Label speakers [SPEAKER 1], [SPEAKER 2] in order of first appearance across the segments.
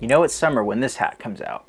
[SPEAKER 1] You know it's summer when this hat comes out.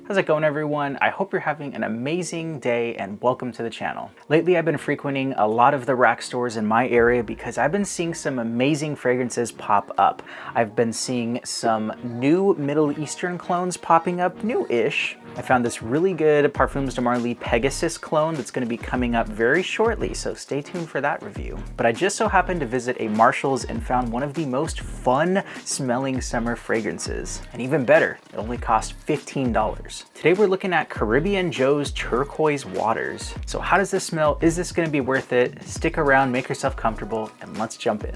[SPEAKER 1] How's it going, everyone? I hope you're having an amazing day and welcome to the channel. Lately, I've been frequenting a lot of the rack stores in my area because I've been seeing some amazing fragrances pop up. I've been seeing some new Middle Eastern clones popping up, new-ish. I found this really good Parfums de Marly Pegasus clone that's going to be coming up very shortly, so stay tuned for that review. But I just so happened to visit a Marshall's and found one of the most fun smelling summer fragrances. And even better, it only cost $15. Today we're looking at Caribbean Joe's Turquoise Waters. So how does this smell? Is this going to be worth it? Stick around, make yourself comfortable, and let's jump in.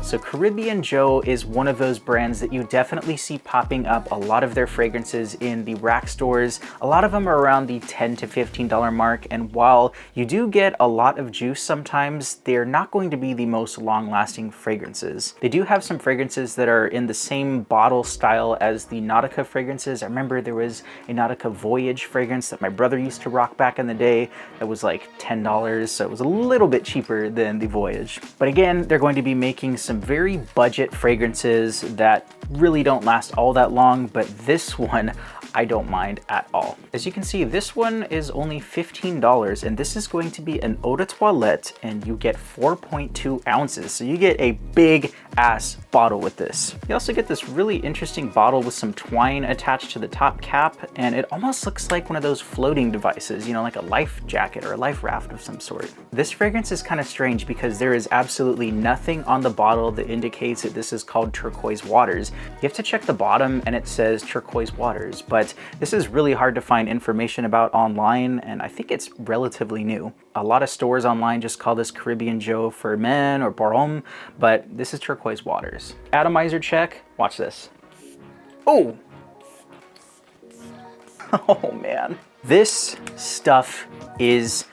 [SPEAKER 1] So Caribbean Joe is one of those brands that you definitely see popping up a lot of their fragrances in the rack stores. A lot of them are around the $10 to $15 mark, and while you do get a lot of juice sometimes, they're not going to be the most long-lasting fragrances. They do have some fragrances that are in the same bottle style as the Nautica fragrances. I remember there was a Nautica Voyage fragrance that my brother used to rock back in the day that was like $10, so it was a little bit cheaper than the Voyage. But again, they're going to be making some very budget fragrances that really don't last all that long, but this one I don't mind at all. As you can see, this one is only $15, and this is going to be an eau de toilette, and you get 4.2 ounces. So you get a big ass bottle with this. You also get this really interesting bottle with some twine attached to the top cap, and it almost looks like one of those floating devices, you know, like a life jacket or a life raft of some sort. This fragrance is kind of strange because there is absolutely nothing on the bottle that indicates that this is called Turquoise Waters. You have to check the bottom and it says Turquoise Waters, but this is really hard to find information about online, and I think it's relatively new. A lot of stores online just call this Caribbean Joe for men or pour homme, but this is Turquoise Waters. Atomizer check, watch this. Oh! Oh man. This stuff is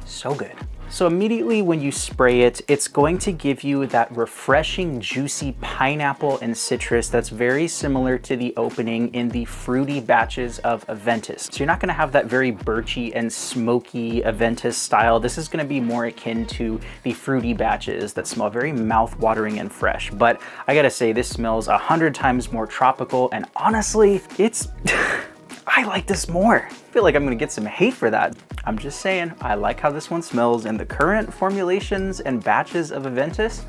[SPEAKER 1] so good. So immediately when you spray it, it's going to give you that refreshing, juicy pineapple and citrus that's very similar to the opening in the fruity batches of Aventus. So you're not gonna have that very birchy and smoky Aventus style. This is gonna be more akin to the fruity batches that smell very mouth-watering and fresh. But I gotta say, this smells 100 times more tropical, and honestly, it's... I like this more. I feel like I'm gonna get some hate for that. I'm just saying, I like how this one smells in the current formulations and batches of Aventus.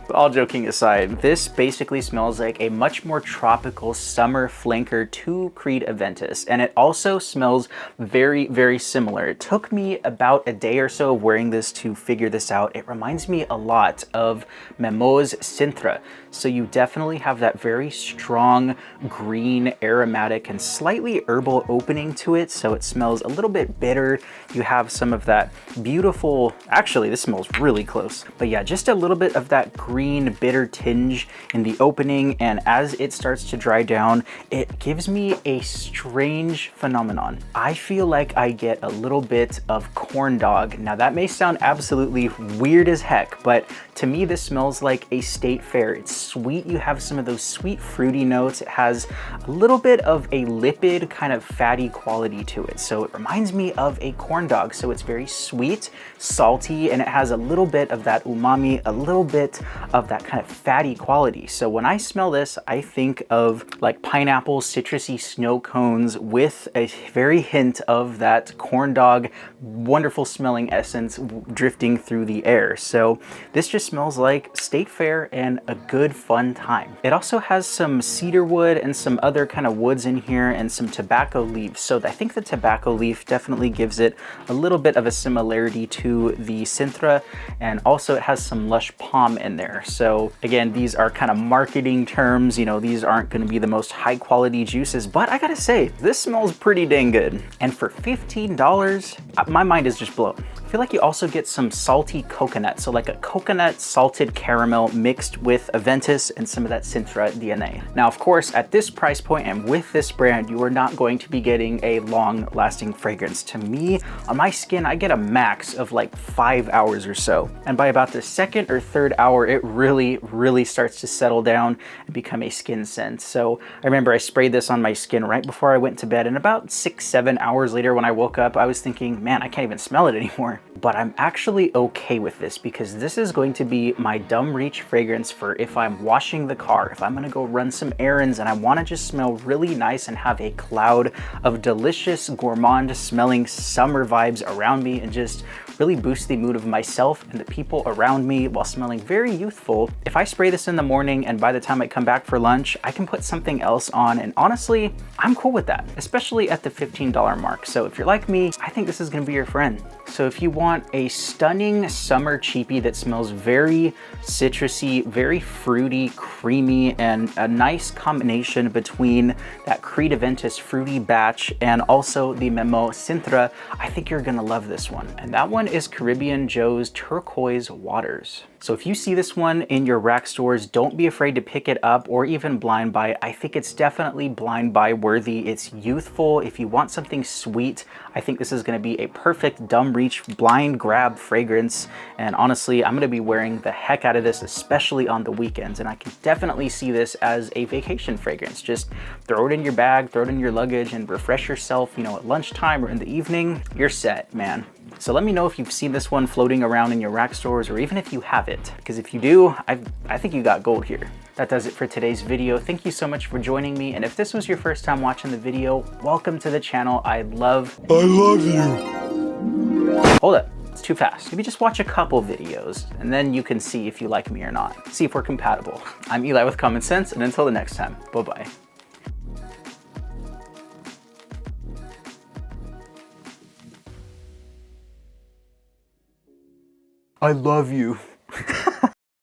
[SPEAKER 1] But all joking aside, this basically smells like a much more tropical summer flanker to Creed Aventus, and it also smells very, very similar. It took me about a day or so of wearing this to figure this out. It reminds me a lot of Memo's Sintra. So you definitely have that very strong green, aromatic, and slightly herbal opening to it, so it smells a little bit bitter. You have some of that beautiful, actually this smells really close, but yeah, just a little bit of that green, bitter tinge in the opening, and as it starts to dry down, it gives me a strange phenomenon. I feel like I get a little bit of corn dog. Now that may sound absolutely weird as heck, but to me this smells like a state fair. It's sweet. You have some of those sweet fruity notes. It has a little bit of a lipid kind of fatty quality to it. So it reminds me of a corn dog. So it's very sweet, salty, and it has a little bit of that umami, a little bit of that kind of fatty quality. So when I smell this, I think of like pineapple, citrusy snow cones with a very hint of that corn dog, wonderful smelling essence drifting through the air. So this just smells like state fair and a good fun time. It also has some cedar wood and some other kind of woods in here and some tobacco leaves. So I think the tobacco leaf definitely gives it a little bit of a similarity to the Sintra, and also it has some lush palm in there. So again, these are kind of marketing terms, you know, these aren't going to be the most high quality juices, but I gotta say, this smells pretty dang good. And for $15, my mind is just blown. I feel like you also get some salty coconut, so like a coconut salted caramel mixed with Aventus and some of that Sintra DNA. Now, of course, at this price point and with this brand, you are not going to be getting a long-lasting fragrance. To me, on my skin, I get a max of like 5 hours or so. And by about the second or third hour, it really starts to settle down and become a skin scent. So I remember I sprayed this on my skin right before I went to bed, and about 6-7 hours later when I woke up, I was thinking, man, I can't even smell it anymore. anymore, but I'm actually okay with this because this is going to be my dumb reach fragrance for if I'm washing the car, if I'm gonna go run some errands and I wanna just smell really nice and have a cloud of delicious, gourmand smelling summer vibes around me and just really boost the mood of myself and the people around me while smelling very youthful. If I spray this in the morning and by the time I come back for lunch, I can put something else on, and honestly, I'm cool with that, especially at the $15 mark. So if you're like me, I think this is gonna be your friend. So if you want a stunning summer cheapie that smells very citrusy, very fruity, creamy, and a nice combination between that Creed Aventus fruity batch and also the Memo Sintra, I think you're gonna love this one. And that one is Caribbean Joe's Turquoise Waters. So if you see this one in your rack stores, don't be afraid to pick it up or even blind buy. I think it's definitely blind buy worthy. It's youthful. If you want something sweet, I think this is gonna be a perfect dumb reach blind grab fragrance. And honestly, I'm gonna be wearing the heck out of this, especially on the weekends. And I can definitely see this as a vacation fragrance. Just throw it in your bag, throw it in your luggage, and refresh yourself, you know, at lunchtime or in the evening. You're set, man. So let me know if you've seen this one floating around in your rack stores or even if you have it, because if you do, I think you got gold here. That does it for today's video. Thank you so much for joining me. And if this was your first time watching the video, welcome to the channel. I love you. Hold up, it's too fast. Maybe just watch a couple videos and then you can see if you like me or not. See if we're compatible. I'm Eli with Common Sense, and until the next time, bye-bye. I love you.